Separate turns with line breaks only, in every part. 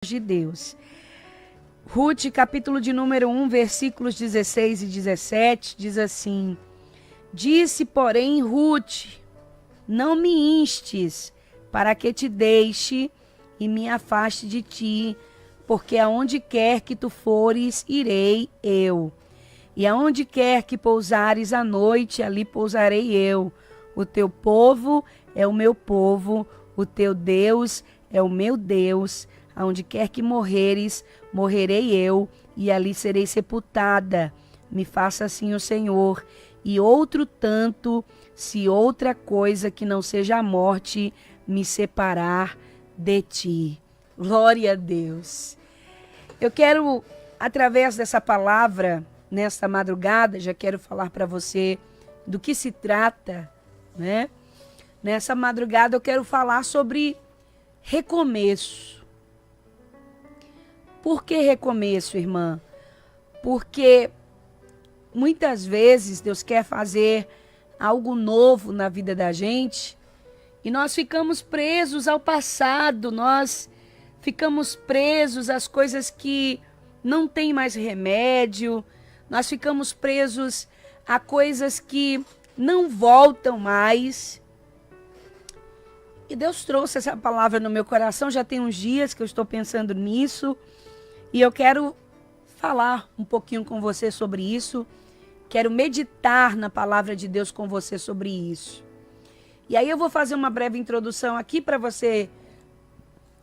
de Deus. Ruth, capítulo de número 1, versículos 16 e 17, diz assim: Disse, porém, Ruth, não me instes, para que te deixe e me afaste de ti, porque aonde quer que tu fores, irei eu. E aonde quer que pousares à noite, ali pousarei eu. O teu povo é o meu povo, o teu Deus é o meu Deus. Aonde quer que morreres, morrerei eu, e ali serei sepultada. Me faça assim o Senhor, e outro tanto, se outra coisa que não seja a morte me separar de ti. Glória a Deus. Eu quero, através dessa palavra, nesta madrugada, já quero falar para você do que se trata, né? Nessa madrugada eu quero falar sobre recomeço. Por que recomeço, irmã? Porque muitas vezes Deus quer fazer algo novo na vida da gente e nós ficamos presos ao passado, nós ficamos presos às coisas que não tem mais remédio, nós ficamos presos a coisas que não voltam mais. E Deus trouxe essa palavra no meu coração, já tem uns dias que eu estou pensando nisso. E eu quero falar um pouquinho com você sobre isso. Quero meditar na palavra de Deus com você sobre isso. E aí eu vou fazer uma breve introdução aqui para você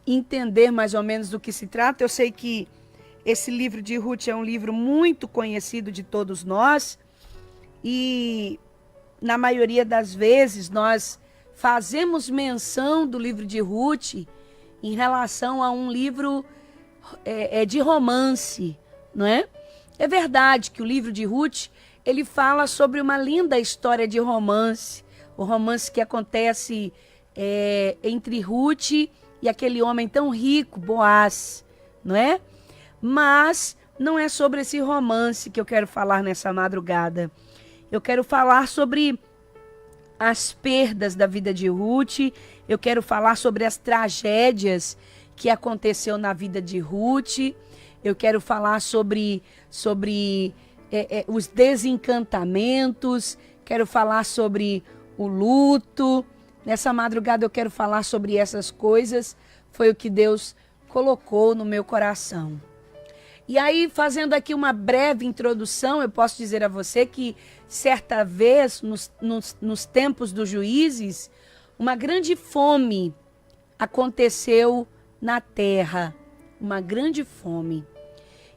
entender mais ou menos do que se trata. Eu sei que esse livro de Ruth é um livro muito conhecido de todos nós. E na maioria das vezes nós fazemos menção do livro de Ruth em relação a um livro de romance, não é? É verdade que o livro de Ruth, ele fala sobre uma linda história de romance, o romance que acontece entre Ruth e aquele homem tão rico, Boaz, não é? Mas não é sobre esse romance que eu quero falar nessa madrugada. Eu quero falar sobre as perdas da vida de Ruth, eu quero falar sobre as tragédias que aconteceu na vida de Ruth, eu quero falar sobre os desencantamentos, quero falar sobre o luto. Nessa madrugada eu quero falar sobre essas coisas, foi o que Deus colocou no meu coração. E aí, fazendo aqui uma breve introdução, eu posso dizer a você que certa vez, nos tempos dos juízes, uma grande fome aconteceu na terra, uma grande fome.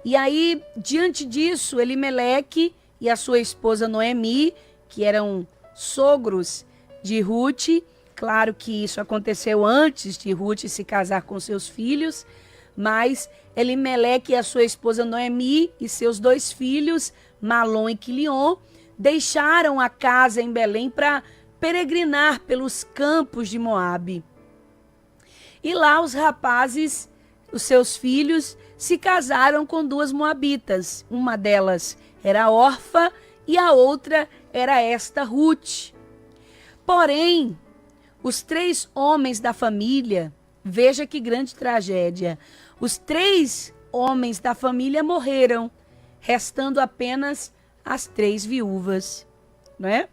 E aí, diante disso, Elimeleque e a sua esposa Noemi, que eram sogros de Ruth, claro que isso aconteceu antes de Ruth se casar com seus filhos, mas Elimeleque e a sua esposa Noemi e seus dois filhos, Malom e Quilion, deixaram a casa em Belém para peregrinar pelos campos de Moabe. E lá os rapazes, os seus filhos, se casaram com duas moabitas. Uma delas era Orfa e a outra era esta Ruth. Porém, os 3 homens da família, veja que grande tragédia, os 3 homens da família morreram, restando apenas as 3 viúvas, não é?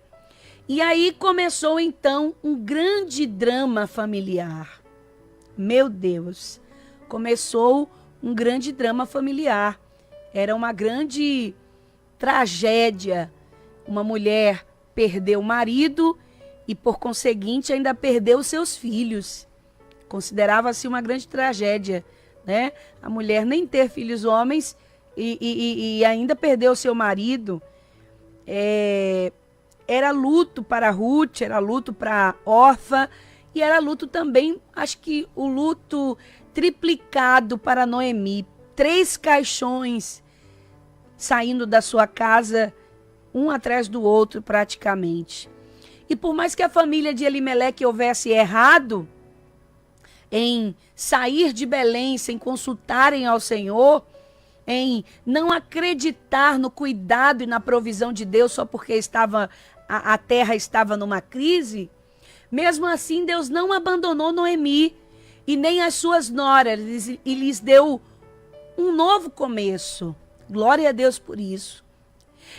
E aí começou então um grande drama familiar. Meu Deus, começou um grande drama familiar. Era uma grande tragédia. Uma mulher perdeu o marido e, por conseguinte, ainda perdeu os seus filhos. Considerava-se uma grande tragédia, né? A mulher nem ter filhos homens e ainda perdeu o seu marido. Era luto para Ruth, era luto para Orfa, e era luto também, acho que o luto triplicado para Noemi. 3 caixões saindo da sua casa, um atrás do outro praticamente. E por mais que a família de Elimeleque houvesse errado em sair de Belém sem consultarem ao Senhor, em não acreditar no cuidado e na provisão de Deus só porque a terra estava numa crise, mesmo assim Deus não abandonou Noemi. e nem as suas noras, e lhes deu um novo começo. Glória a Deus por isso.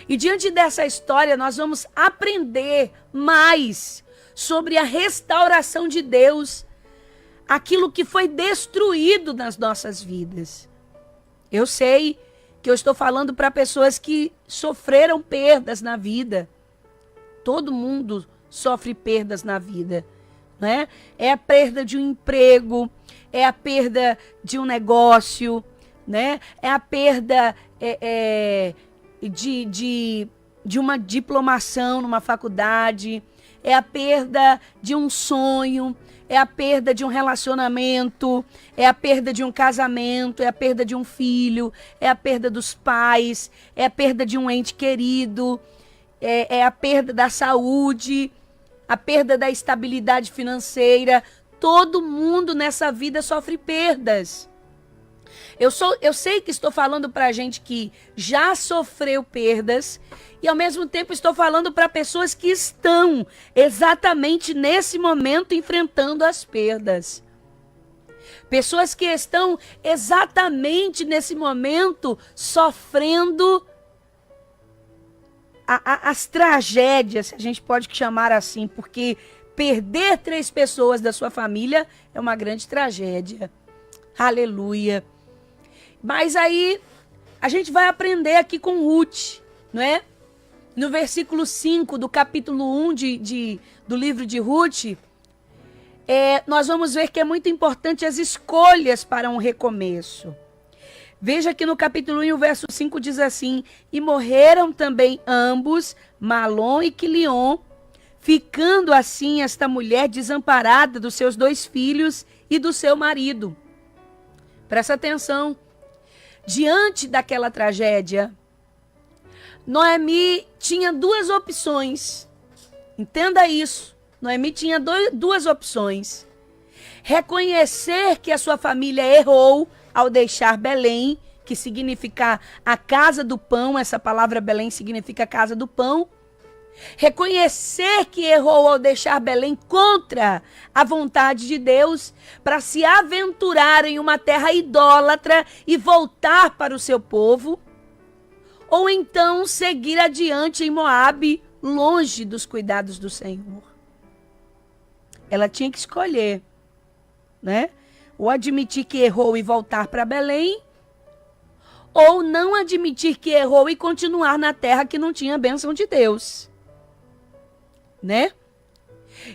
E diante dessa história, nós vamos aprender mais sobre a restauração de Deus, aquilo que foi destruído nas nossas vidas. Eu sei que eu estou falando para pessoas que sofreram perdas na vida. Todo mundo sofre perdas na vida, né? É a perda de um emprego, é a perda de um negócio, né? É a perda de uma diplomação numa faculdade, é a perda de um sonho, é a perda de um relacionamento, é a perda de um casamento, é a perda de um filho, é a perda dos pais, é a perda de um ente querido, é a perda da saúde, a perda da estabilidade financeira. Todo mundo nessa vida sofre perdas. Eu sei que estou falando para gente que já sofreu perdas e ao mesmo tempo estou falando para pessoas que estão exatamente nesse momento enfrentando as perdas. Pessoas que estão exatamente nesse momento sofrendo as tragédias, se a gente pode chamar assim, porque perder 3 pessoas da sua família é uma grande tragédia. Aleluia. Mas aí a gente vai aprender aqui com Ruth, não é? No versículo 5 do capítulo 1 do livro de Ruth, nós vamos ver que é muito importante as escolhas para um recomeço. Veja que no capítulo 1, o verso 5 diz assim: e morreram também ambos, Malom e Quilion, ficando assim esta mulher desamparada dos seus 2 filhos e do seu marido. Presta atenção. Diante daquela tragédia, Noemi tinha 2 opções. Entenda isso. Noemi tinha 2 opções. Reconhecer que a sua família errou ao deixar Belém, que significa a casa do pão. Essa palavra Belém significa casa do pão. Reconhecer que errou ao deixar Belém contra a vontade de Deus, para se aventurar em uma terra idólatra e voltar para o seu povo, ou então seguir adiante em Moabe, longe dos cuidados do Senhor. Ela tinha que escolher, né? Ou admitir que errou e voltar para Belém, ou não admitir que errou e continuar na terra que não tinha bênção de Deus. Né?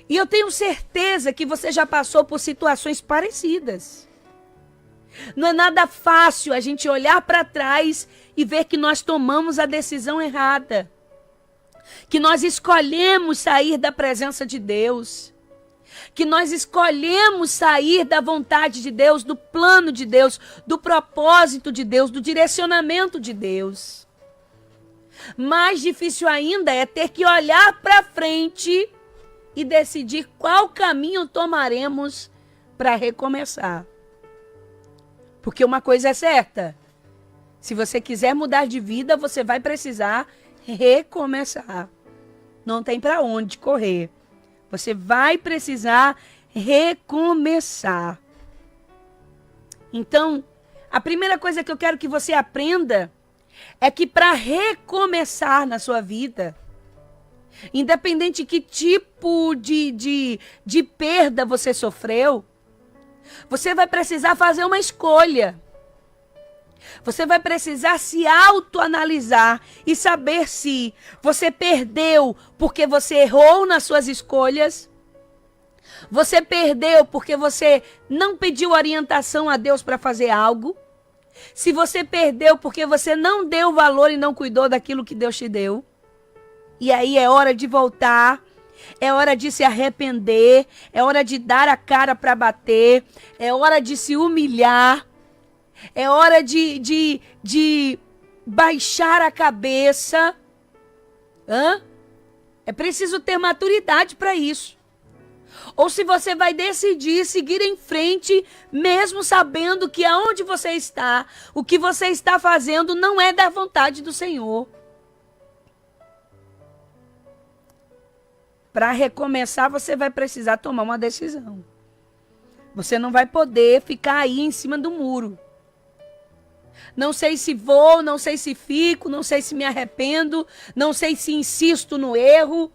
E eu tenho certeza que você já passou por situações parecidas. Não é nada fácil a gente olhar para trás e ver que nós tomamos a decisão errada, que nós escolhemos sair da presença de Deus, que nós escolhemos sair da vontade de Deus, do plano de Deus, do propósito de Deus, do direcionamento de Deus. Mais difícil ainda é ter que olhar para frente e decidir qual caminho tomaremos para recomeçar. Porque uma coisa é certa: se você quiser mudar de vida, você vai precisar recomeçar. Não tem para onde correr. Você vai precisar recomeçar. Então, a primeira coisa que eu quero que você aprenda é que para recomeçar na sua vida, independente de que tipo de perda você sofreu, você vai precisar fazer uma escolha. Você vai precisar se autoanalisar e saber se você perdeu porque você errou nas suas escolhas, você perdeu porque você não pediu orientação a Deus para fazer algo, se você perdeu porque você não deu valor e não cuidou daquilo que Deus te deu. E aí é hora de voltar, é hora de se arrepender, é hora de dar a cara para bater, é hora de se humilhar, é hora de baixar a cabeça. É preciso ter maturidade para isso. Ou se você vai decidir seguir em frente, mesmo sabendo que aonde você está, o que você está fazendo não é da vontade do Senhor. Para recomeçar, você vai precisar tomar uma decisão. Você não vai poder ficar aí em cima do muro. Não sei se vou, não sei se fico, não sei se me arrependo, não sei se insisto no erro,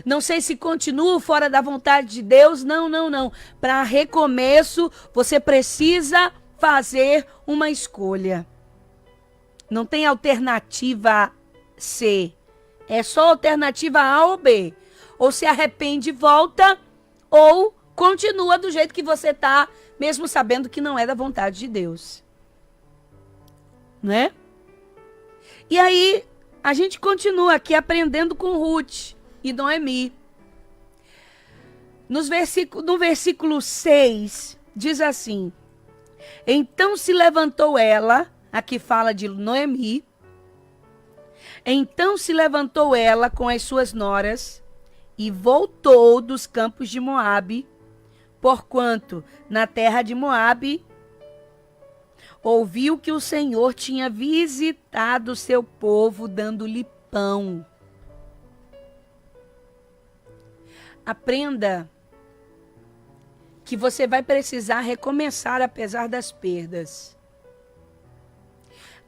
não sei se continuo fora da vontade de Deus. Não, não, não. Para recomeço, você precisa fazer uma escolha. Não tem alternativa C. É só alternativa A ou B. Ou se arrepende e volta, ou continua do jeito que você está, mesmo sabendo que não é da vontade de Deus. Né? E aí, a gente continua aqui aprendendo com Ruth e Noemi. No versículo 6, diz assim: então se levantou ela, aqui fala de Noemi, então se levantou ela com as suas noras e voltou dos campos de Moabe, porquanto na terra de Moabe ouviu que o Senhor tinha visitado o seu povo, dando-lhe pão. Aprenda que você vai precisar recomeçar apesar das perdas.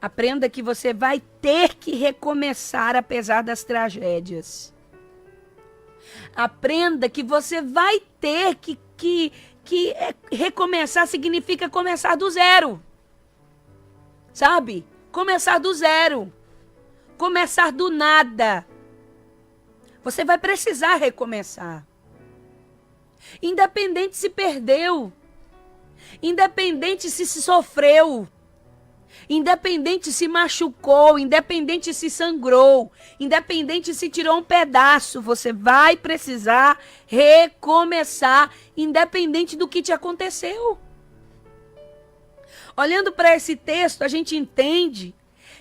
Aprenda que você vai ter que recomeçar apesar das tragédias. Aprenda que você vai ter que recomeçar significa começar do zero. Sabe? Começar do zero. Começar do nada. Você vai precisar recomeçar. Independente se perdeu. Independente se sofreu. Independente se machucou. Independente se sangrou. Independente se tirou um pedaço. Você vai precisar recomeçar. Independente do que te aconteceu. Olhando para esse texto, a gente entende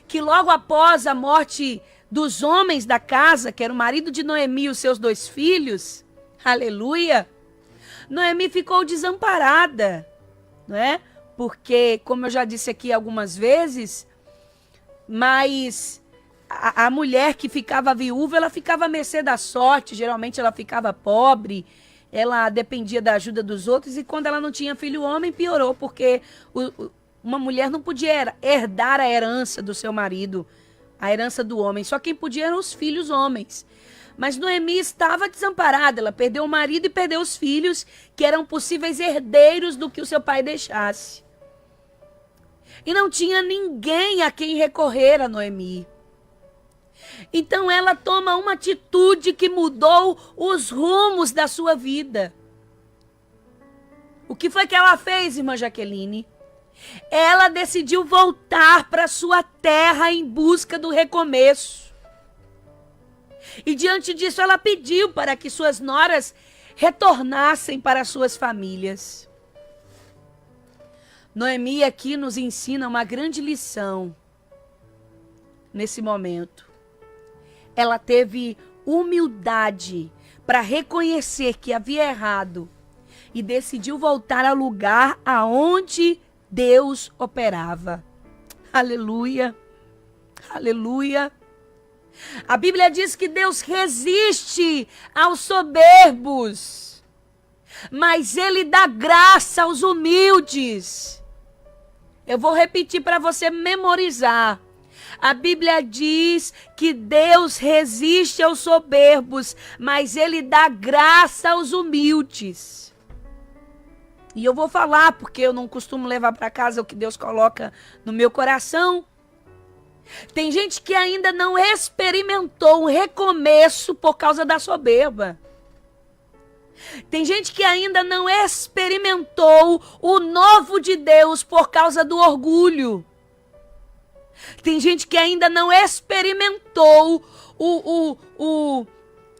que logo após a morte dos homens da casa, que era o marido de Noemi e os seus 2 filhos, aleluia, Noemi ficou desamparada, não é? Porque, como eu já disse aqui algumas vezes, mas a mulher que ficava viúva, ela ficava à mercê da sorte, geralmente ela ficava pobre, ela dependia da ajuda dos outros, e quando ela não tinha filho homem, piorou, porque uma mulher não podia herdar a herança do seu marido, a herança do homem. Só quem podia eram os filhos homens. Mas Noemi estava desamparada. Ela perdeu o marido e perdeu os filhos, que eram possíveis herdeiros do que o seu pai deixasse. E não tinha ninguém a quem recorrer a Noemi. Então ela toma uma atitude que mudou os rumos da sua vida. O que foi que ela fez, irmã Jaqueline? Ela decidiu voltar para sua terra em busca do recomeço. E diante disso ela pediu para que suas noras retornassem para suas famílias. Noemi aqui nos ensina uma grande lição nesse momento. Ela teve humildade para reconhecer que havia errado e decidiu voltar ao lugar aonde Deus operava. Aleluia, aleluia. A Bíblia diz que Deus resiste aos soberbos, mas Ele dá graça aos humildes. Eu vou repetir para você memorizar. A Bíblia diz que Deus resiste aos soberbos, mas Ele dá graça aos humildes. E eu vou falar, porque eu não costumo levar para casa o que Deus coloca no meu coração. Tem gente que ainda não experimentou um recomeço por causa da soberba. Tem gente que ainda não experimentou o novo de Deus por causa do orgulho. Tem gente que ainda não experimentou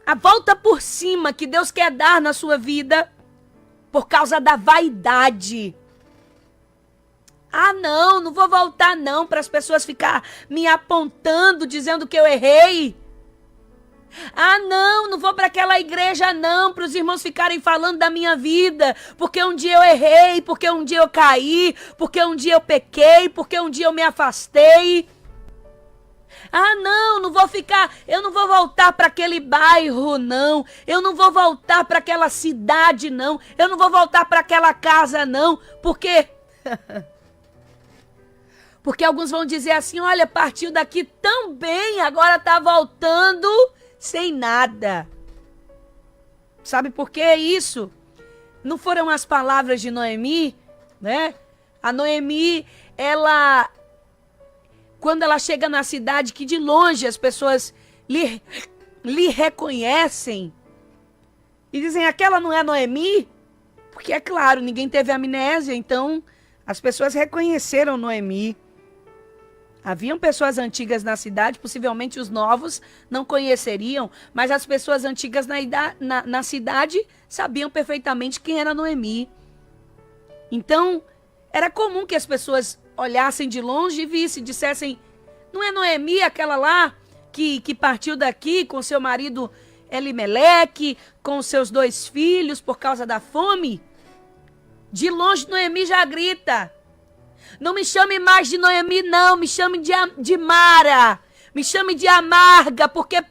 a volta por cima que Deus quer dar na sua vida por causa da vaidade. Ah, não vou voltar não, para as pessoas ficar me apontando, dizendo que eu errei. Ah, não vou para aquela igreja não, para os irmãos ficarem falando da minha vida, porque um dia eu errei, porque um dia eu caí, porque um dia eu pequei, porque um dia eu me afastei. Ah, não, não vou ficar, eu não vou voltar para aquele bairro, não. Eu não vou voltar para aquela cidade, não. Eu não vou voltar para aquela casa, não. Por quê? Porque alguns vão dizer assim, olha, partiu daqui tão bem, agora tá voltando sem nada. Sabe por que isso? Não foram as palavras de Noemi, né? A Noemi, quando ela chega na cidade, que de longe as pessoas lhe reconhecem e dizem, aquela não é Noemi? Porque é claro, ninguém teve amnésia, então as pessoas reconheceram Noemi. Haviam pessoas antigas na cidade, possivelmente os novos não conheceriam, mas as pessoas antigas na cidade sabiam perfeitamente quem era Noemi. Então, era comum que as pessoas olhassem de longe e vissem, dissessem, não é Noemi aquela lá que partiu daqui com seu marido Elimeleque, com seus 2 filhos por causa da fome? De longe Noemi já grita, não me chame mais de Noemi, não. Me chame de Mara. Me chame de amarga, porque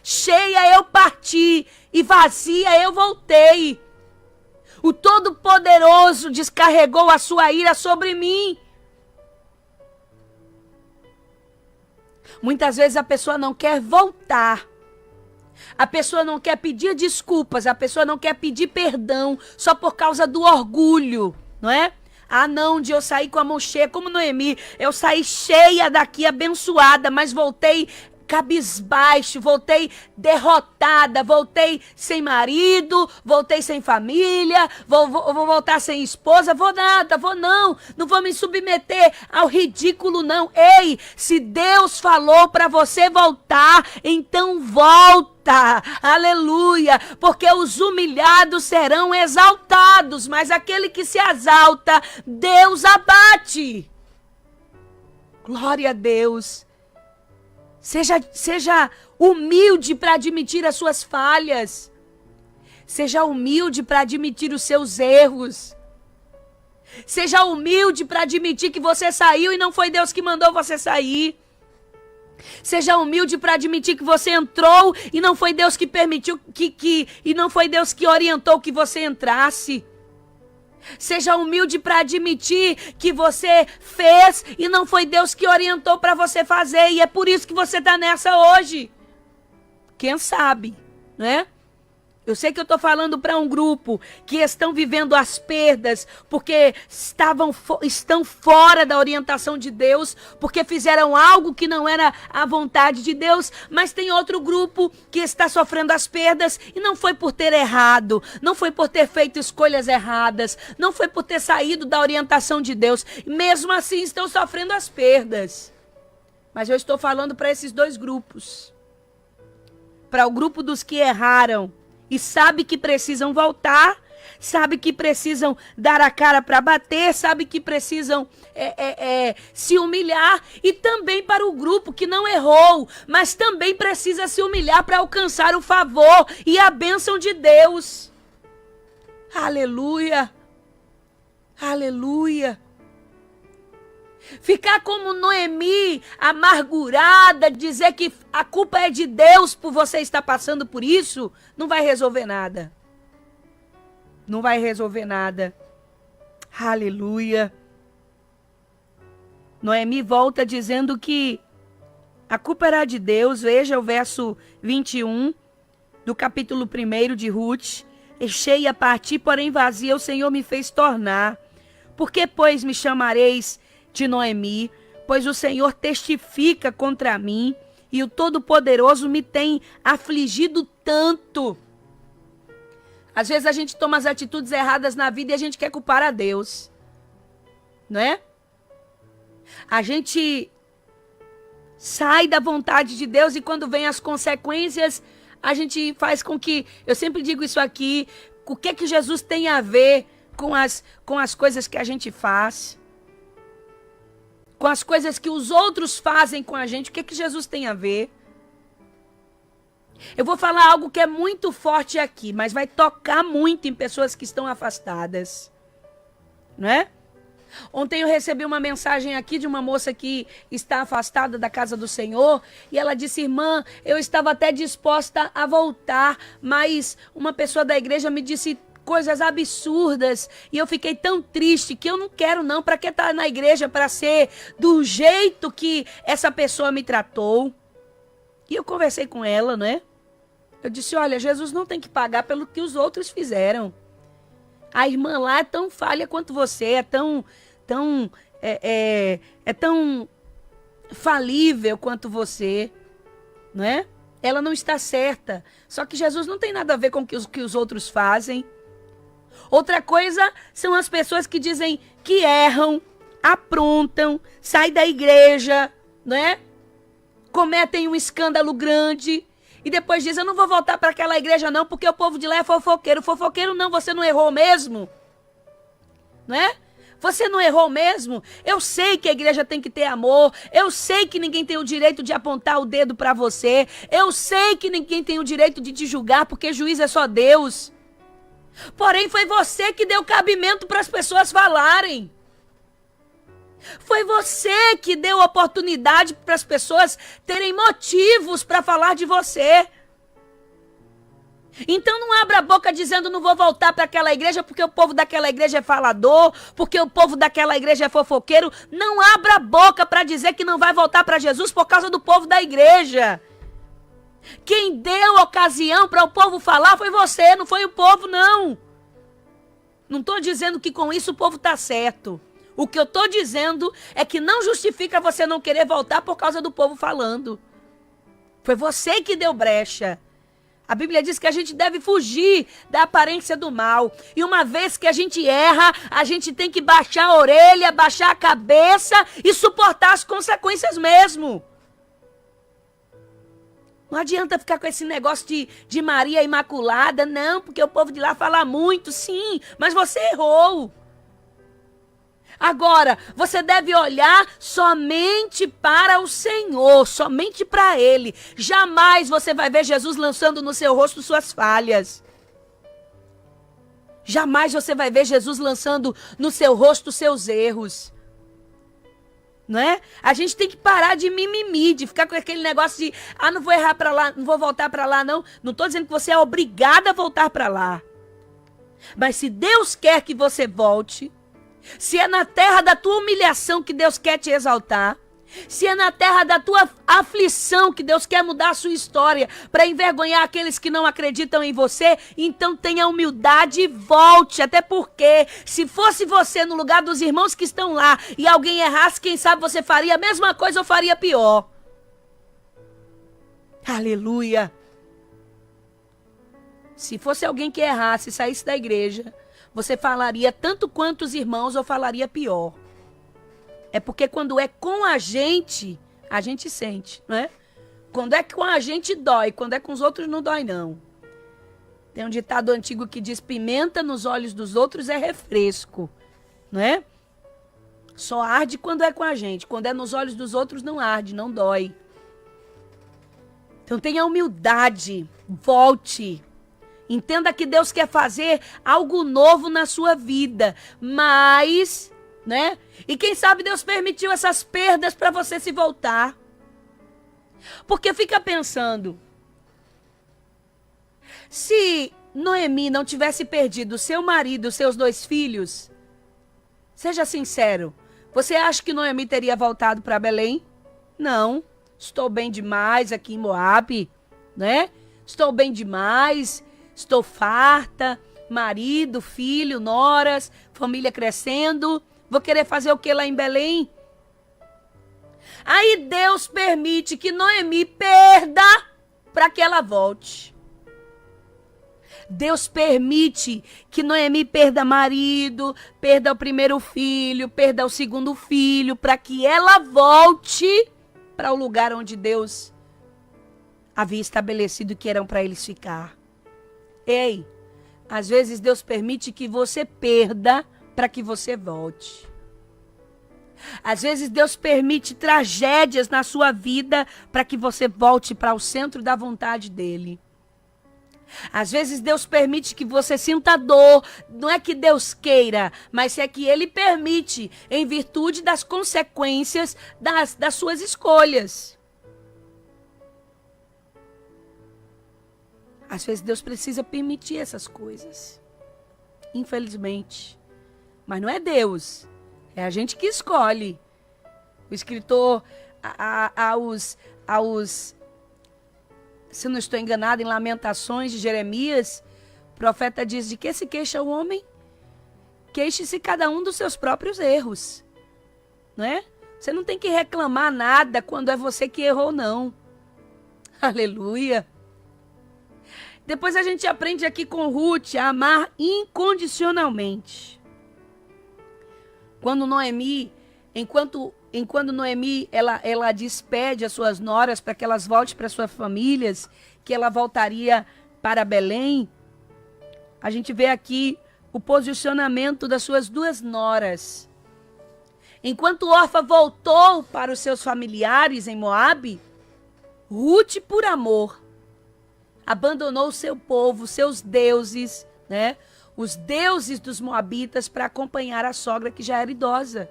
cheia eu parti e vazia eu voltei. O Todo-Poderoso descarregou a sua ira sobre mim. Muitas vezes a pessoa não quer voltar. A pessoa não quer pedir desculpas. A pessoa não quer pedir perdão só por causa do orgulho, não é? Ah, não, de eu sair com a mão cheia, como Noemi. Eu saí cheia daqui, abençoada, mas voltei cabisbaixo, voltei derrotada, voltei sem marido, voltei sem família, vou voltar sem esposa, vou nada, não vou me submeter ao ridículo, não. Ei, se Deus falou para você voltar, então volta, aleluia, porque os humilhados serão exaltados, mas aquele que se exalta, Deus abate. Glória a Deus. Seja humilde para admitir as suas falhas. Seja humilde para admitir os seus erros. Seja humilde para admitir que você saiu e não foi Deus que mandou você sair. Seja humilde para admitir que você entrou e não foi Deus que permitiu e não foi Deus que orientou que você entrasse. Seja humilde para admitir que você fez e não foi Deus que orientou para você fazer. E é por isso que você está nessa hoje. Quem sabe, né? Eu sei que eu estou falando para um grupo que estão vivendo as perdas porque estão fora da orientação de Deus, porque fizeram algo que não era a vontade de Deus, mas tem outro grupo que está sofrendo as perdas e não foi por ter errado, não foi por ter feito escolhas erradas, não foi por ter saído da orientação de Deus, mesmo assim estão sofrendo as perdas. Mas eu estou falando para esses 2 grupos, para o grupo dos que erraram, e sabe que precisam voltar, sabe que precisam dar a cara para bater, sabe que precisam se humilhar. E também para o grupo que não errou, mas também precisa se humilhar para alcançar o favor e a bênção de Deus. Aleluia! Aleluia! Ficar como Noemi, amargurada, dizer que a culpa é de Deus por você estar passando por isso, não vai resolver nada. Não vai resolver nada. Aleluia. Noemi volta dizendo que a culpa era de Deus. Veja o verso 21 do capítulo 1 de Ruth. Cheia parti, porém vazia, o Senhor me fez tornar. Por que, pois, me chamareis de Noemi? Pois o Senhor testifica contra mim e o Todo-Poderoso me tem afligido tanto. Às vezes a gente toma as atitudes erradas na vida e a gente quer culpar a Deus, não é? A gente sai da vontade de Deus e quando vem as consequências, a gente faz com que, eu sempre digo isso aqui, o que Jesus tem a ver com as coisas que a gente faz? Com as coisas que os outros fazem com a gente, o que Jesus tem a ver? Eu vou falar algo que é muito forte aqui, mas vai tocar muito em pessoas que estão afastadas, não é? Ontem eu recebi uma mensagem aqui de uma moça que está afastada da casa do Senhor e ela disse: irmã, eu estava até disposta a voltar, mas uma pessoa da igreja me disse coisas absurdas e eu fiquei tão triste que eu não quero não. Para que estar na igreja para ser do jeito que essa pessoa me tratou? E eu conversei com ela, né? Eu disse: olha, Jesus não tem que pagar pelo que os outros fizeram. A irmã lá é tão falha quanto você, é tão falível quanto você, não é? Ela não está certa. Só que Jesus não tem nada a ver com o que os outros fazem. Outra coisa são as pessoas que dizem que erram, aprontam, saem da igreja, não é? Cometem um escândalo grande e depois dizem: eu não vou voltar para aquela igreja não, porque o povo de lá é fofoqueiro. Fofoqueiro não, você não errou mesmo, não é? Você não errou mesmo? Eu sei que a igreja tem que ter amor. Eu sei que ninguém tem o direito de apontar o dedo para você. Eu sei que ninguém tem o direito de te julgar, porque juiz é só Deus. Porém, foi você que deu cabimento para as pessoas falarem. Foi você que deu oportunidade para as pessoas terem motivos para falar de você. Então não abra a boca dizendo: não vou voltar para aquela igreja porque o povo daquela igreja é falador, porque o povo daquela igreja é fofoqueiro. Não abra a boca para dizer que não vai voltar para Jesus por causa do povo da igreja. Quem deu ocasião para o povo falar foi você, não foi o povo, não. Não estou dizendo que com isso o povo está certo. O que eu estou dizendo é que não justifica você não querer voltar por causa do povo falando. Foi você que deu brecha. A Bíblia diz que a gente deve fugir da aparência do mal. E uma vez que a gente erra, a gente tem que baixar a orelha, baixar a cabeça e suportar as consequências mesmo. Não adianta ficar com esse negócio de Maria Imaculada, não, porque o povo de lá fala muito, sim, mas você errou. Agora, você deve olhar somente para o Senhor, somente para Ele. Jamais você vai ver Jesus lançando no seu rosto suas falhas. Jamais você vai ver Jesus lançando no seu rosto seus erros. Não é? A gente tem que parar de mimimi, de ficar com aquele negócio de: não vou errar para lá, não vou voltar para lá, não. Não estou dizendo que você é obrigada a voltar para lá. Mas se Deus quer que você volte, se é na terra da tua humilhação que Deus quer te exaltar, se é na terra da tua aflição que Deus quer mudar a sua história para envergonhar aqueles que não acreditam em você, então tenha humildade e volte. Até porque, se fosse você no lugar dos irmãos que estão lá e alguém errasse, quem sabe você faria a mesma coisa ou faria pior. Aleluia! Se fosse alguém que errasse e saísse da igreja, você falaria tanto quanto os irmãos ou falaria pior. É porque quando é com a gente sente, não é? Quando é com a gente dói, quando é com os outros não dói não. Tem um ditado antigo que diz: pimenta nos olhos dos outros é refresco, não é? Só arde quando é com a gente, quando é nos olhos dos outros não arde, não dói. Então tenha humildade, volte. Entenda que Deus quer fazer algo novo na sua vida, mas, né? E quem sabe Deus permitiu essas perdas para você se voltar. Porque fica pensando, se Noemi não tivesse perdido seu marido, seus 2 filhos, seja sincero, você acha que Noemi teria voltado para Belém? Não. Estou bem demais aqui em Moabe, né? Estou bem demais. Estou farta, marido, filho, noras, família crescendo. Vou querer fazer o que lá em Belém? Aí Deus permite que Noemi perda para que ela volte. Deus permite que Noemi perda marido, perda o primeiro filho, perda o segundo filho, para que ela volte para o lugar onde Deus havia estabelecido que eram para eles ficar. Ei, às vezes Deus permite que você perda para que você volte. Às vezes Deus permite tragédias na sua vida para que você volte para o centro da vontade dele. Às vezes Deus permite que você sinta dor, não é que Deus queira, mas é que Ele permite em virtude das consequências das suas escolhas. Às vezes Deus precisa permitir essas coisas, infelizmente. Mas não é Deus, é a gente que escolhe. O escritor, se não estou enganado, em Lamentações de Jeremias, o profeta diz: de que se queixa o homem? Queixe-se cada um dos seus próprios erros. Não é? Você não tem que reclamar nada quando é você que errou, não. Aleluia. Depois a gente aprende aqui com Ruth a amar incondicionalmente. Quando Noemi, enquanto Noemi ela despede as suas noras para que elas voltem para suas famílias, que ela voltaria para Belém, a gente vê aqui o posicionamento das suas duas noras. Enquanto Orfa voltou para os seus familiares em Moabe, Ruth, por amor, abandonou o seu povo, seus deuses, né? Os deuses dos moabitas, para acompanhar a sogra que já era idosa.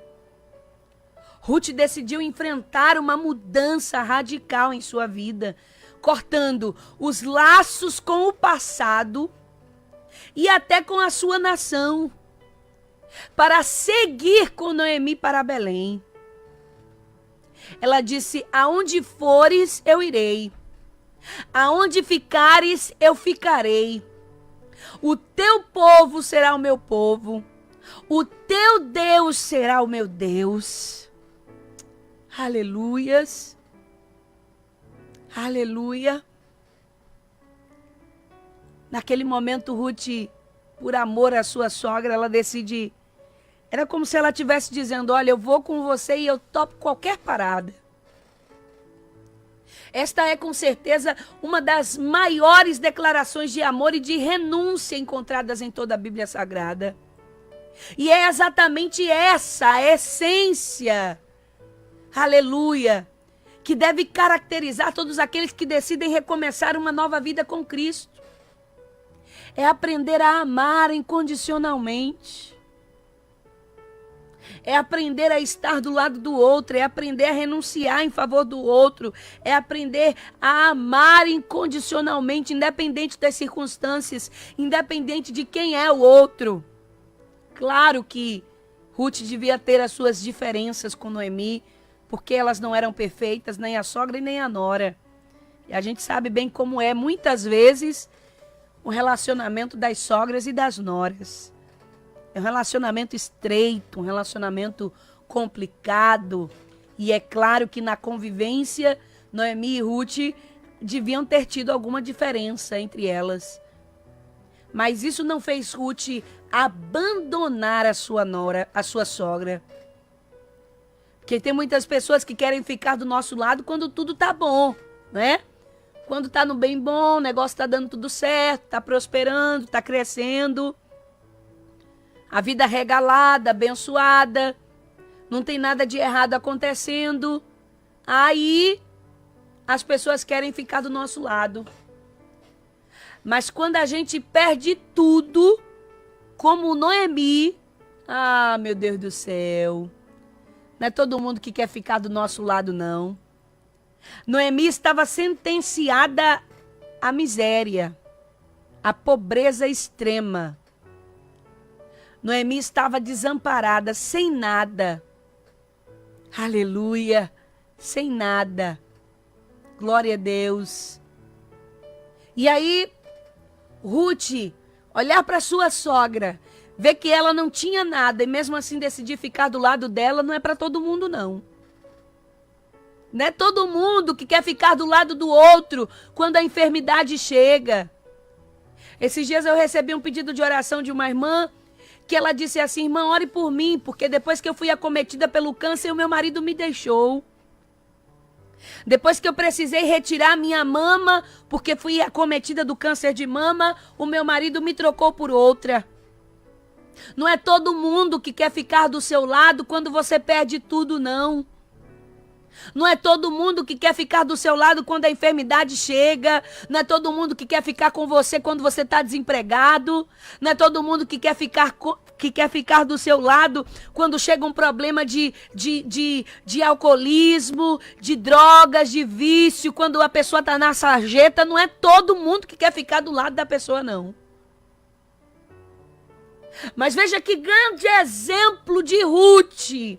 Ruth decidiu enfrentar uma mudança radical em sua vida, cortando os laços com o passado e até com a sua nação, para seguir com Noemi para Belém. Ela disse: aonde fores, eu irei. Aonde ficares, eu ficarei. O teu povo será o meu povo. O teu Deus será o meu Deus. Aleluias. Aleluia. Naquele momento, Ruth, por amor à sua sogra, ela decide. Era como se ela estivesse dizendo: olha, eu vou com você e eu topo qualquer parada. Esta é, com certeza, uma das maiores declarações de amor e de renúncia encontradas em toda a Bíblia Sagrada. E é exatamente essa a essência, aleluia, que deve caracterizar todos aqueles que decidem recomeçar uma nova vida com Cristo. É aprender a amar incondicionalmente. É aprender a estar do lado do outro, é aprender a renunciar em favor do outro, é aprender a amar incondicionalmente, independente das circunstâncias, independente de quem é o outro. Claro que Ruth devia ter as suas diferenças com Noemi, porque elas não eram perfeitas, nem a sogra e nem a nora. E a gente sabe bem como é, muitas vezes, o relacionamento das sogras e das noras. É um relacionamento estreito, um relacionamento complicado. E é claro que na convivência, Noemi e Ruth deviam ter tido alguma diferença entre elas. Mas isso não fez Ruth abandonar a sua nora, a sua sogra. Porque tem muitas pessoas que querem ficar do nosso lado quando tudo tá bom, né? Quando tá no bem bom, o negócio tá dando tudo certo, tá prosperando, tá crescendo. A vida regalada, abençoada, não tem nada de errado acontecendo. Aí as pessoas querem ficar do nosso lado. Mas quando a gente perde tudo, como Noemi, meu Deus do céu, não é todo mundo que quer ficar do nosso lado, não. Noemi estava sentenciada à miséria, à pobreza extrema. Noemi estava desamparada, sem nada. Aleluia, sem nada. Glória a Deus. E aí, Ruth, olhar para sua sogra, ver que ela não tinha nada e mesmo assim decidir ficar do lado dela, não é para todo mundo, não. Não é todo mundo que quer ficar do lado do outro quando a enfermidade chega. Esses dias eu recebi um pedido de oração de uma irmã, que ela disse assim: irmã, ore por mim, porque depois que eu fui acometida pelo câncer, o meu marido me deixou. Depois que eu precisei retirar minha mama, porque fui acometida do câncer de mama, o meu marido me trocou por outra. Não é todo mundo que quer ficar do seu lado quando você perde tudo, não. Não é todo mundo que quer ficar do seu lado quando a enfermidade chega. Não é todo mundo que quer ficar com você quando você está desempregado. Não é todo mundo que quer ficar do seu lado quando chega um problema de alcoolismo, de drogas, de vício, quando a pessoa está na sarjeta. Não é todo mundo que quer ficar do lado da pessoa, não. Mas veja que grande exemplo de Ruth.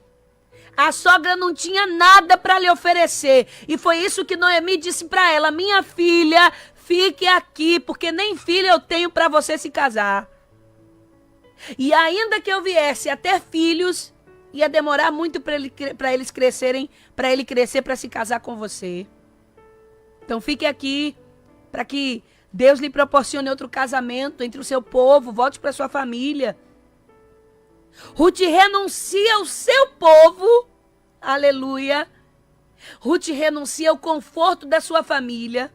A sogra não tinha nada para lhe oferecer. E foi isso que Noemi disse para ela: minha filha, fique aqui, porque nem filha eu tenho para você se casar. E ainda que eu viesse a ter filhos, ia demorar muito para eles crescerem, para ele crescer para se casar com você. Então fique aqui para que Deus lhe proporcione outro casamento entre o seu povo, volte para sua família. Ruth renuncia ao seu povo, aleluia. Ruth renuncia ao conforto da sua família.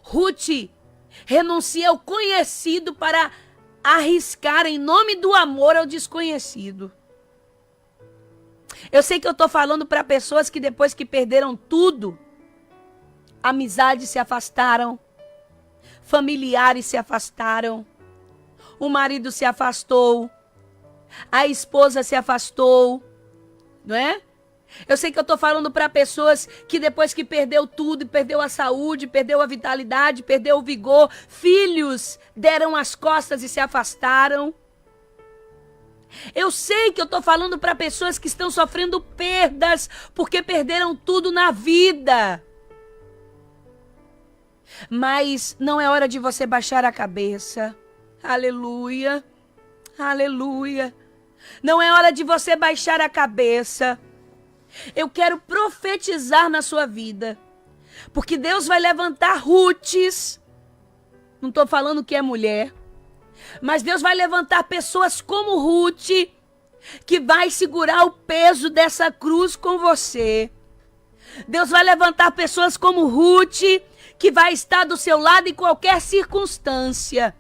Ruth renuncia ao conhecido para arriscar em nome do amor ao desconhecido. Eu sei que eu estou falando para pessoas que depois que perderam tudo, amizades se afastaram, familiares se afastaram, o marido se afastou, a esposa se afastou, não é? Eu sei que eu estou falando para pessoas que depois que perdeu tudo, perdeu a saúde, perdeu a vitalidade, perdeu o vigor, filhos deram as costas e se afastaram. Eu sei que eu estou falando para pessoas que estão sofrendo perdas porque perderam tudo na vida. Mas não é hora de você baixar a cabeça. Aleluia. Aleluia. Não é hora de você baixar a cabeça. Eu quero profetizar na sua vida. Porque Deus vai levantar Ruths. Não estou falando que é mulher. Mas Deus vai levantar pessoas como Ruth, que vai segurar o peso dessa cruz com você. Deus vai levantar pessoas como Ruth, que vai estar do seu lado em qualquer circunstância.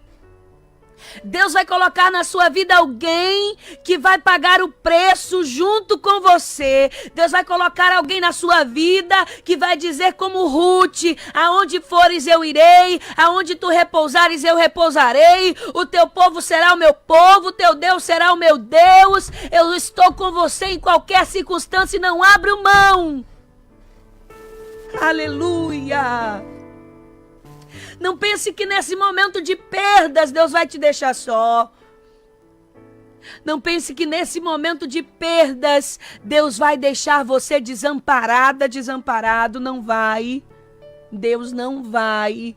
Deus vai colocar na sua vida alguém que vai pagar o preço junto com você. Deus vai colocar alguém na sua vida que vai dizer como Ruth: aonde fores eu irei, aonde tu repousares eu repousarei, o teu povo será o meu povo, o teu Deus será o meu Deus. Eu estou com você em qualquer circunstância e não abro mão. Aleluia. Não pense que nesse momento de perdas Deus vai te deixar só. Não pense que nesse momento de perdas Deus vai deixar você desamparada, desamparado. Não vai. Deus não vai.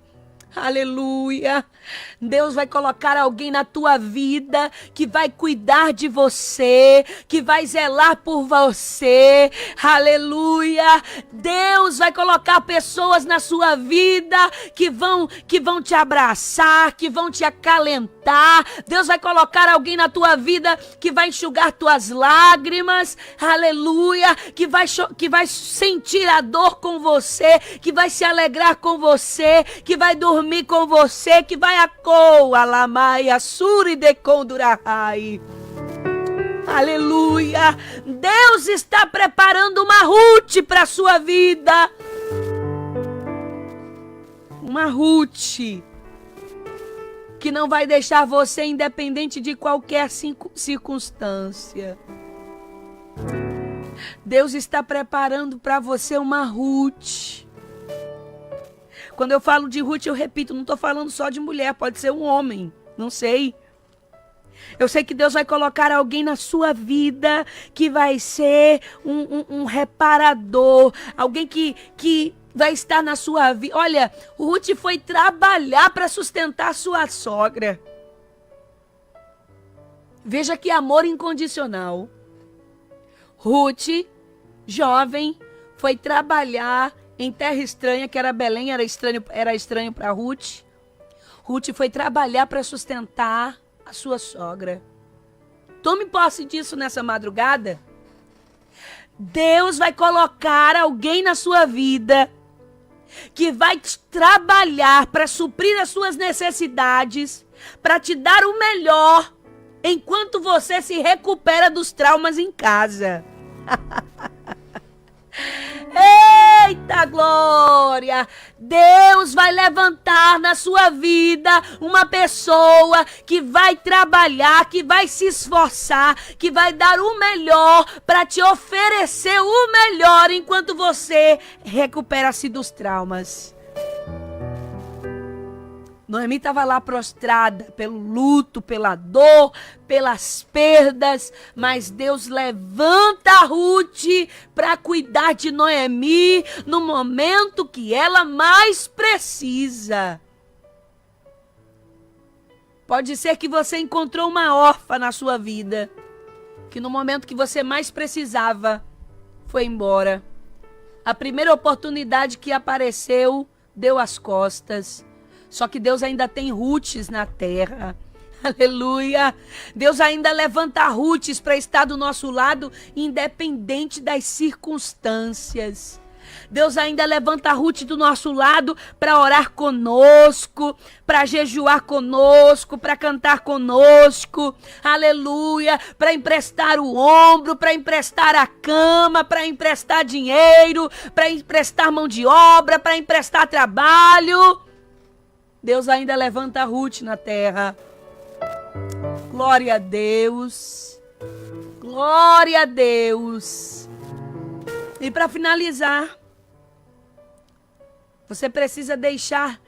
Aleluia. Deus vai colocar alguém na tua vida que vai cuidar de você, que vai zelar por você. Aleluia. Deus vai colocar pessoas na sua vida que vão te abraçar, que vão te acalentar. Deus vai colocar alguém na tua vida que vai enxugar tuas lágrimas. Aleluia. Que vai sentir a dor com você, que vai se alegrar com você, que vai dormir com você, que vai alamai assuri de condurahai. Aleluia. Deus está preparando uma Ruth para a sua vida. Uma Ruth que não vai deixar você independente de qualquer circunstância. Deus está preparando para você uma Ruth. Quando eu falo de Ruth, eu repito, não estou falando só de mulher, pode ser um homem, não sei. Eu sei que Deus vai colocar alguém na sua vida que vai ser um reparador, alguém que vai estar na sua vida. Olha, Ruth foi trabalhar para sustentar sua sogra. Veja que amor incondicional. Ruth, jovem, foi trabalhar em terra estranha, que era Belém, era estranho para Ruth. Ruth foi trabalhar para sustentar a sua sogra. Tome posse disso nessa madrugada. Deus vai colocar alguém na sua vida que vai trabalhar para suprir as suas necessidades, para te dar o melhor, enquanto você se recupera dos traumas em casa. glória. Deus vai levantar na sua vida uma pessoa que vai trabalhar, que vai se esforçar, que vai dar o melhor para te oferecer o melhor enquanto você recupera-se dos traumas. Noemi estava lá prostrada pelo luto, pela dor, pelas perdas, mas Deus levanta a Ruth para cuidar de Noemi no momento que ela mais precisa. Pode ser que você encontrou uma órfã na sua vida, que no momento que você mais precisava, foi embora. A primeira oportunidade que apareceu, deu as costas. Só que Deus ainda tem Ruths na terra. Aleluia. Deus ainda levanta Ruths para estar do nosso lado, independente das circunstâncias. Deus ainda levanta Ruth do nosso lado para orar conosco, para jejuar conosco, para cantar conosco. Aleluia. Para emprestar o ombro, para emprestar a cama, para emprestar dinheiro, para emprestar mão de obra, para emprestar trabalho. Deus ainda levanta Ruth na terra. Glória a Deus. Glória a Deus. E para finalizar, você precisa deixar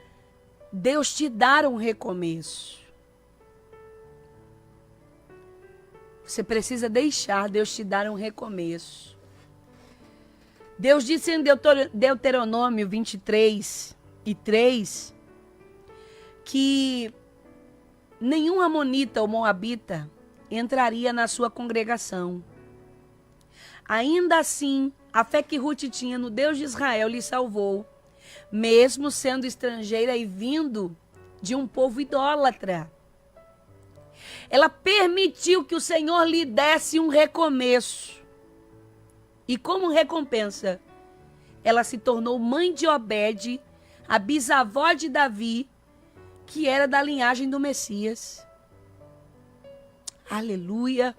Deus te dar um recomeço. Você precisa deixar Deus te dar um recomeço. Deus disse em Deuteronômio 23:3 que nenhum amonita ou moabita entraria na sua congregação. Ainda assim, a fé que Ruth tinha no Deus de Israel lhe salvou, mesmo sendo estrangeira e vindo de um povo idólatra. Ela permitiu que o Senhor lhe desse um recomeço. E como recompensa, ela se tornou mãe de Obed, a bisavó de Davi, que era da linhagem do Messias. Aleluia.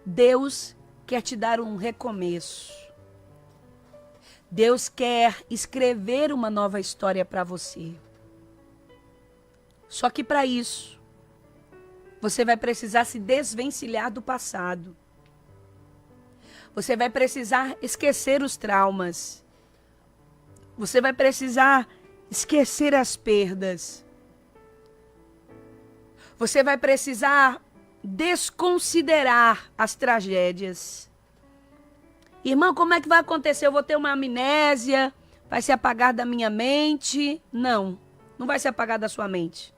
Deus quer te dar um recomeço. Deus quer escrever uma nova história para você. Só que para isso, você vai precisar se desvencilhar do passado. Você vai precisar esquecer os traumas. Você vai precisar esquecer as perdas. Você vai precisar desconsiderar as tragédias. Irmão, como é que vai acontecer? Eu vou ter uma amnésia? Vai se apagar da minha mente? Não, não vai se apagar da sua mente.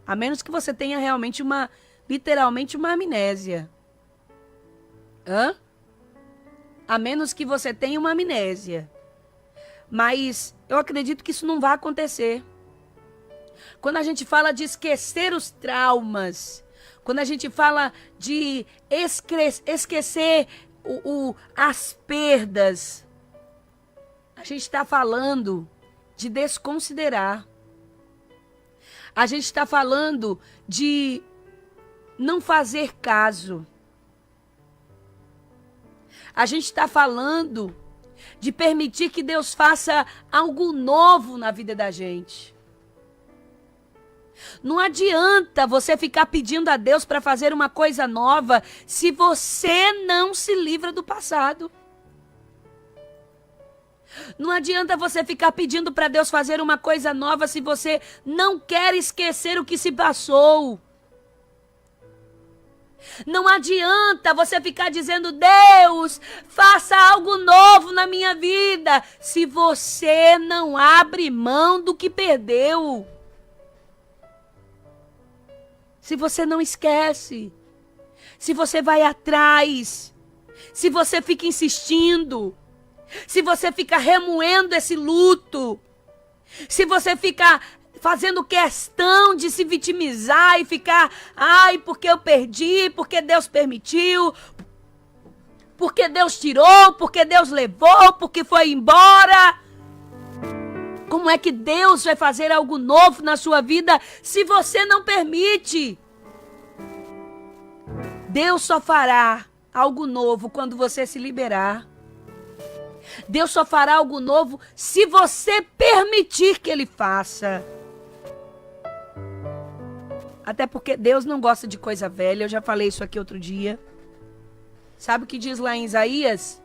A menos que você tenha realmente literalmente uma amnésia. A menos que você tenha uma amnésia. Mas eu acredito que isso não vai acontecer. Quando a gente fala de esquecer os traumas, quando a gente fala de esquecer as perdas, a gente está falando de desconsiderar. A gente está falando de não fazer caso. A gente está falando de permitir que Deus faça algo novo na vida da gente. Não adianta você ficar pedindo a Deus para fazer uma coisa nova se você não se livra do passado. Não adianta você ficar pedindo para Deus fazer uma coisa nova se você não quer esquecer o que se passou. Não adianta você ficar dizendo, Deus, faça algo novo na minha vida, se você não abre mão do que perdeu. Se você não esquece, se você vai atrás, se você fica insistindo, se você fica remoendo esse luto, se você fica fazendo questão de se vitimizar e ficar, ai, porque eu perdi, porque Deus permitiu, porque Deus tirou, porque Deus levou, porque foi embora. Como é que Deus vai fazer algo novo na sua vida se você não permite? Deus só fará algo novo quando você se liberar. Deus só fará algo novo se você permitir que Ele faça. Até porque Deus não gosta de coisa velha. Eu já falei isso aqui outro dia. Sabe o que diz lá em Isaías?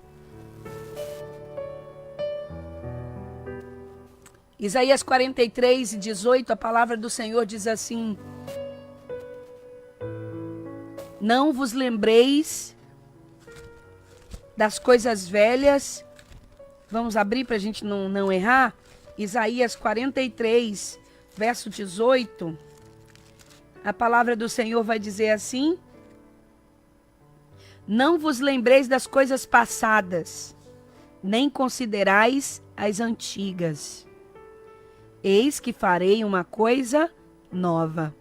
Isaías 43:18, a palavra do Senhor diz assim: não vos lembreis das coisas velhas. Vamos abrir para a gente não errar. Isaías 43, verso 18. A palavra do Senhor vai dizer assim: não vos lembreis das coisas passadas, nem considerais as antigas. Eis que farei uma coisa nova.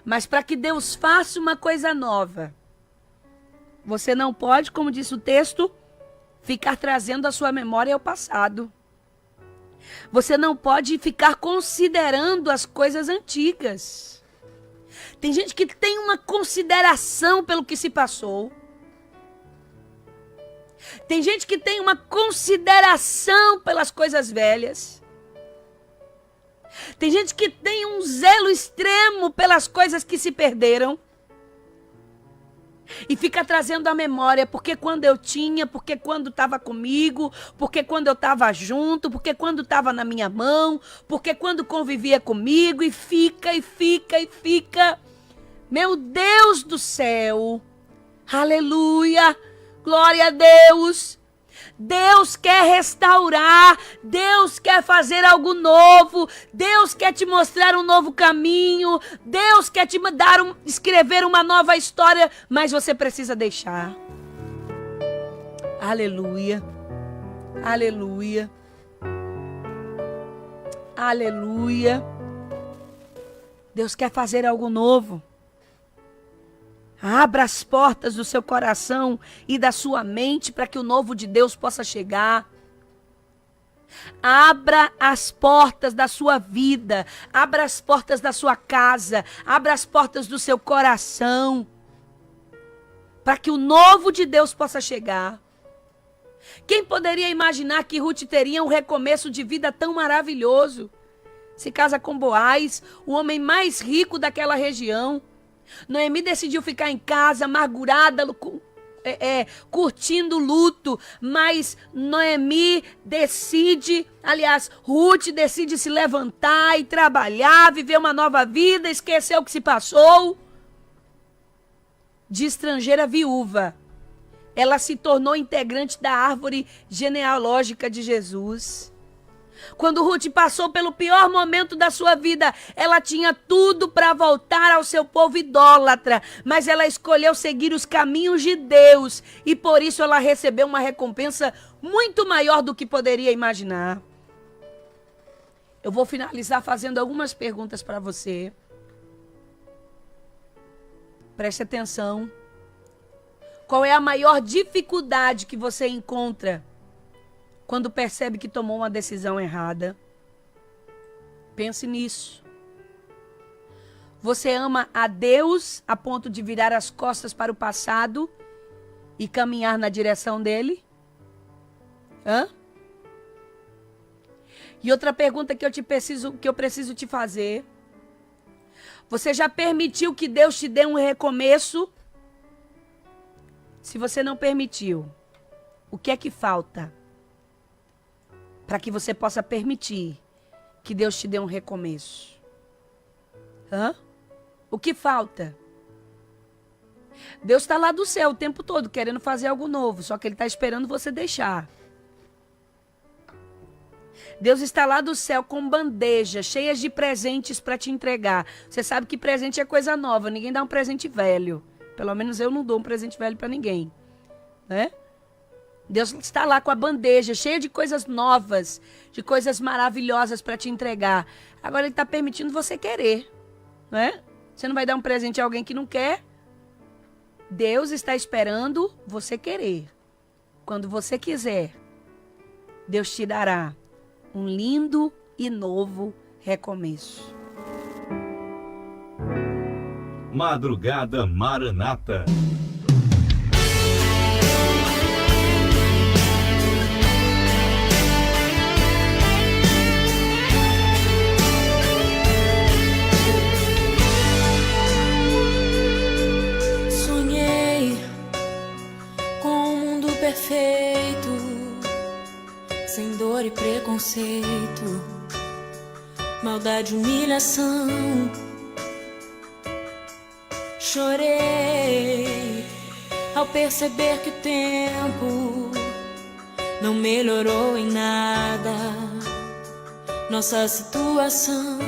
Mas para que Deus faça uma coisa nova, você não pode, como disse o texto, ficar trazendo a sua memória ao passado. Você não pode ficar considerando as coisas antigas. Tem gente que tem uma consideração pelo que se passou. Tem gente que tem uma consideração pelas coisas velhas. Tem gente que tem um zelo extremo pelas coisas que se perderam. E fica trazendo a memória, porque quando eu tinha, porque quando estava comigo, porque quando eu estava junto, porque quando estava na minha mão, porque quando convivia comigo, e fica, e fica, e fica. Meu Deus do céu, aleluia, glória a Deus. Deus quer restaurar, Deus quer fazer algo novo, Deus quer te mostrar um novo caminho, Deus quer te escrever uma nova história, mas você precisa deixar. Aleluia, aleluia, aleluia. Deus quer fazer algo novo. Abra as portas do seu coração e da sua mente para que o novo de Deus possa chegar. Abra as portas da sua vida. Abra as portas da sua casa. Abra as portas do seu coração. Para que o novo de Deus possa chegar. Quem poderia imaginar que Ruth teria um recomeço de vida tão maravilhoso? Se casa com Boaz, o homem mais rico daquela região. Noemi decidiu ficar em casa, amargurada, curtindo o luto, mas Ruth decide se levantar e trabalhar, viver uma nova vida, esquecer o que se passou. De estrangeira viúva, ela se tornou integrante da árvore genealógica de Jesus. Quando Ruth passou pelo pior momento da sua vida, ela tinha tudo para voltar ao seu povo idólatra, mas ela escolheu seguir os caminhos de Deus e por isso ela recebeu uma recompensa muito maior do que poderia imaginar. Eu vou finalizar fazendo algumas perguntas para você. Preste atenção. Qual é a maior dificuldade que você encontra quando percebe que tomou uma decisão errada? Pense nisso. Você ama a Deus a ponto de virar as costas para o passado e caminhar na direção dele? E outra pergunta que eu preciso te fazer. Você já permitiu que Deus te dê um recomeço? Se você não permitiu, o que é que falta para que você possa permitir que Deus te dê um recomeço? O que falta? Deus está lá do céu o tempo todo querendo fazer algo novo, só que Ele está esperando você deixar. Deus está lá do céu com bandejas cheias de presentes para te entregar. Você sabe que presente é coisa nova, ninguém dá um presente velho. Pelo menos eu não dou um presente velho para ninguém, né? Deus está lá com a bandeja cheia de coisas novas, de coisas maravilhosas para te entregar. Agora Ele está permitindo você querer, né? Você não vai dar um presente a alguém que não quer. Deus está esperando você querer. Quando você quiser, Deus te dará um lindo e novo recomeço.
Madrugada Maranata. perfeito, sem dor e preconceito, maldade e humilhação. Chorei ao perceber que o tempo não melhorou em nada nossa situação.